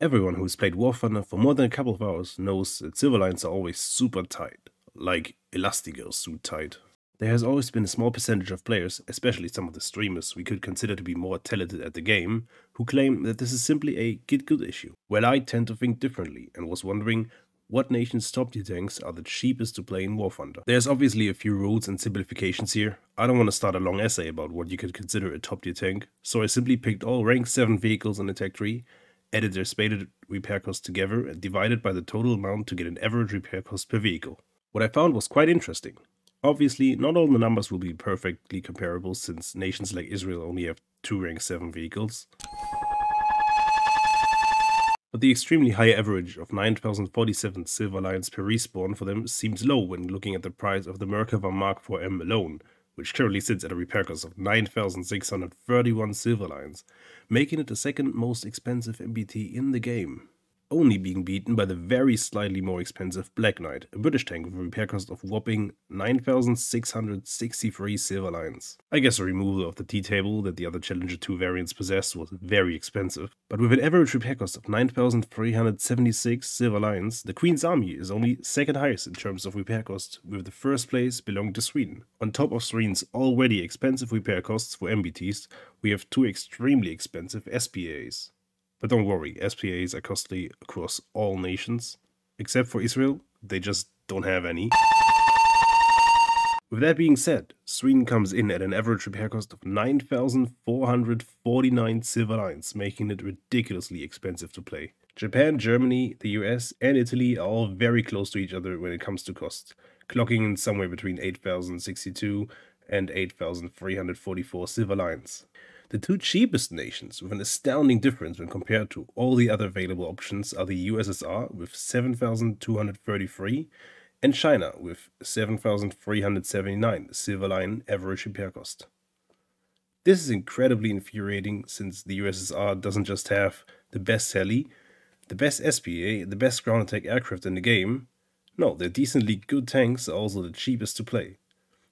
Everyone who's played War Thunder for more than a couple of hours knows that silver lines are always super tight, like Elastigirl suit tight. There has always been a small percentage of players, especially some of the streamers we could consider to be more talented at the game, who claim that this is simply a get good issue. Well, I tend to think differently and was wondering what nation's top tier tanks are the cheapest to play in War Thunder. There's obviously a few rules and simplifications here. I don't want to start a long essay about what you could consider a top tier tank, so I simply picked all rank 7 vehicles in Attack 3, added their stated repair cost together and divided by the total amount to get an average repair cost per vehicle. What I found was quite interesting. Obviously, not all the numbers will be perfectly comparable since nations like Israel only have 2 rank 7 vehicles. But the extremely high average of 9,047 silver lions per respawn for them seems low when looking at the price of the Merkava Mark IV-M alone, which currently sits at a repair cost of 9,631 silver lions, making it the second most expensive MBT in the game, only being beaten by the very slightly more expensive Black Knight, a British tank with a repair cost of whopping 9,663 silver lions. I guess the removal of the T-table that the other Challenger 2 variants possessed was very expensive, but with an average repair cost of 9,376 silver lions, the Queen's Army is only second highest in terms of repair cost, with the first place belonging to Sweden. On top of Sweden's already expensive repair costs for MBTs, we have 2 extremely expensive SPAs. But don't worry, SPAs are costly across all nations. Except for Israel, they just don't have any. With that being said, Sweden comes in at an average repair cost of 9,449 silver lions, making it ridiculously expensive to play. Japan, Germany, the US, and Italy are all very close to each other when it comes to cost, clocking in somewhere between 8,062 and 8,344 silver lions. The 2 cheapest nations with an astounding difference when compared to all the other available options are the USSR with 7,233 and China with 7,379 silver lion average repair cost. This is incredibly infuriating since the USSR doesn't just have the best heli, the best SPA, the best ground attack aircraft in the game. No, their decently good tanks are also the cheapest to play.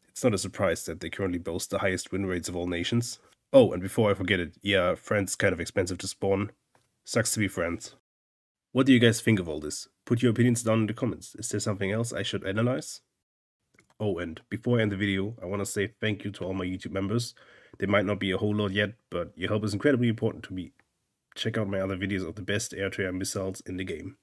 It's not a surprise that they currently boast the highest win rates of all nations. Oh, and before I forget it, yeah, France is kind of expensive to spawn. Sucks to be France. What do you guys think of all this? Put your opinions down in the comments. Is there something else I should analyze? Oh, and before I end the video, I want to say thank you to all my YouTube members. There might not be a whole lot yet, but your help is incredibly important to me. Check out my other videos of the best air-to-air missiles in the game.